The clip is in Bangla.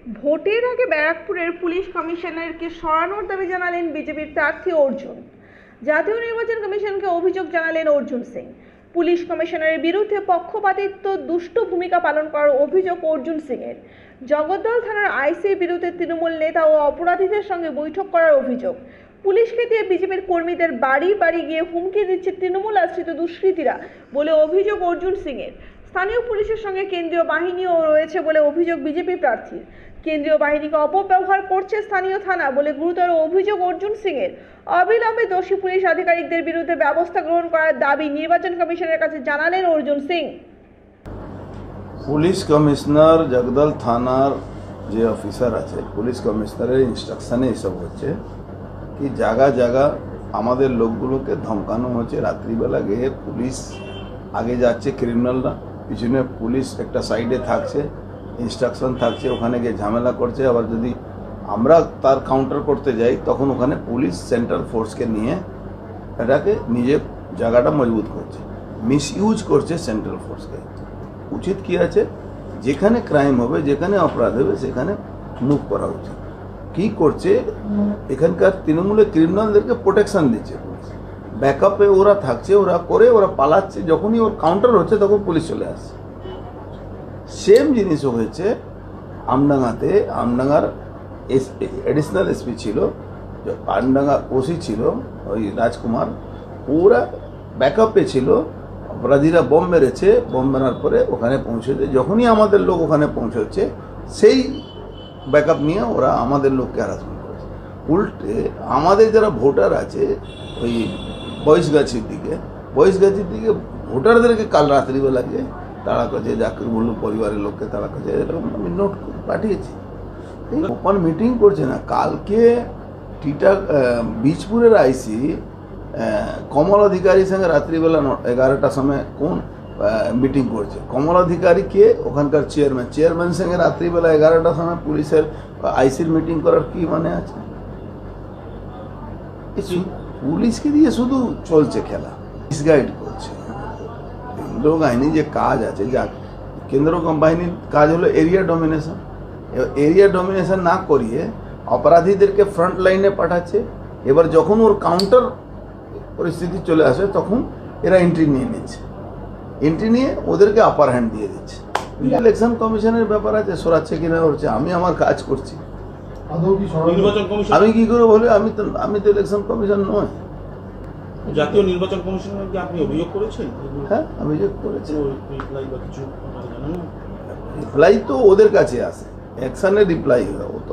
ভোটের আগে ব্যারাকপুরের পুলিশ কমিশনারকে সরানোর দাবি জানালেন বিজেপির প্রার্থী অর্জুন। জাতীয় নির্বাচন কমিশনকে অভিযোগ জানালেন অর্জুন সিং। পুলিশ কমিশনারের বিরুদ্ধে পক্ষপাতিত্ব দুষ্ট ভূমিকা পালন করার অভিযোগ অর্জুন সিংয়ের। জগদ্দল থানার আইসির বিরুদ্ধে তৃণমূল নেতা ও অপরাধীদের সঙ্গে বৈঠক করার অভিযোগ। পুলিশকে দিয়ে বিজেপির কর্মীদের বাড়ি বাড়ি গিয়ে হুমকি দিচ্ছে তৃণমূল আশ্রিত দুষ্কৃতীরা বলে অভিযোগ অর্জুন সিংয়ের। স্থানীয় পুলিশের সঙ্গে কেন্দ্রীয় বাহিনীও রয়েছে বলে অভিযোগ বিজেপি প্রার্থীর। কেন্দ্রীয় বাহিনীকে অপব্যবহার করছে স্থানীয় থানা বলে গুরুতর অভিযোগ অর্জুন সিংয়ের। অবিলম্বে দোষী পুলিশ আধিকারিকদের বিরুদ্ধে ব্যবস্থা গ্রহণ করার দাবি নির্বাচন কমিশনের কাছে জানালেন অর্জুন সিং। পুলিশ কমিশনার জগদল থানার যে অফিসার আছে, পুলিশ কমিশনারের ইনস্ট্রাকশনে এসব হচ্ছে কি জায়গা জায়গা আমাদের লোকগুলোকে ধমকানো হচ্ছে। রাত্রিবেলা গিয়ে পুলিশ আগে যাচ্ছে, ক্রিমিনালরা পিছনে পুলিশ একটা সাইডে থাকছে, ইনস্ট্রাকশন থাকছে, ওখানে গিয়ে ঝামেলা করছে। আবার যদি আমরা তার কাউন্টার করতে যাই তখন ওখানে পুলিশ সেন্ট্রাল ফোর্সকে নিয়ে এটাকে নিজের জায়গাটা মজবুত করছে, মিসইউজ করছে সেন্ট্রাল ফোর্সকে। উচিত কি আছে, যেখানে ক্রাইম হবে, যেখানে অপরাধ হবে সেখানে মুভ করা উচিত। কি করছে এখানকার তৃণমূলের ক্রিমিনালদেরকে প্রোটেকশন দিচ্ছে, ব্যাকআপে ওরা থাকছে, ওরা করে ওরা পালাচ্ছে। যখনই ওর কাউন্টার হচ্ছে তখন পুলিশ চলে আসছে। সেম জিনিসও হয়েছে আমডাঙ্গাতে। আমডাঙ্গার অ্যাডিশনাল এসপি ছিল, আমডাঙ্গা ওসি ছিল ওই রাজকুমার, ওরা ব্যাকআপে ছিল। অপরাধীরা বোম মেরেছে, বোম মারার পরে ওখানে পৌঁছেছে। যখনই আমাদের লোক ওখানে পৌঁছচ্ছে সেই ব্যাকআপ নিয়ে ওরা আমাদের লোককে হ্যারাসমেন্ট করেছে। উল্টে আমাদের যারা ভোটার আছে ওই বয়সগাছির দিকে ভোটারদেরকে কাল রাত্রিবেলা গিয়ে তাড়া করছে, জাকির মুল্লু পরিবারের লোককে তাড়া করছে। এরকম আমি নোট পাঠিয়েছি। এই ওপেন মিটিং করছে না। কালকে বীজপুরের আইসি কমল অধিকারীর সঙ্গে রাত্রিবেলা 11টার সময় কোন মিটিং করছে। কমল অধিকারী কে? ওখানকার চেয়ারম্যানের সঙ্গে রাত্রিবেলা 11টার সময় পুলিশের আইসির মিটিং করার কি মানে আছে? পুলিশকে দিয়ে শুধু চলছে খেলা, মিসগাইড করছে। কেন্দ্র বাহিনী যে কাজ আছে, যা কেন্দ্র বাহিনীর কাজ হলো এরিয়া ডমিনেশন। এরিয়া ডমিনেশন না করিয়ে অপরাধীদেরকে ফ্রন্ট লাইনে পাঠাচ্ছে। এবার যখন ওর কাউন্টার পরিস্থিতি চলে আসে তখন এরা এন্ট্রি নিয়ে নিচ্ছে, এন্ট্রি নিয়ে ওদেরকে আপার হ্যান্ড দিয়ে দিচ্ছে। ইলেকশন কমিশনের ব্যাপার আছে, সরাচ্ছে কিনা হচ্ছে। আমি আমার কাজ করছি, আমি কি করে বলি? আমি তো ইলেকশন কমিশন নয়। জাতীয় নির্বাচন কমিশনের কি আপনি অভিযোগ করেছেন? হ্যাঁ, অভিযোগ করেছি। রিপ্লাই তো ওদের কাছে আসে, অ্যাকশনের রিপ্লাই হয়। ও তো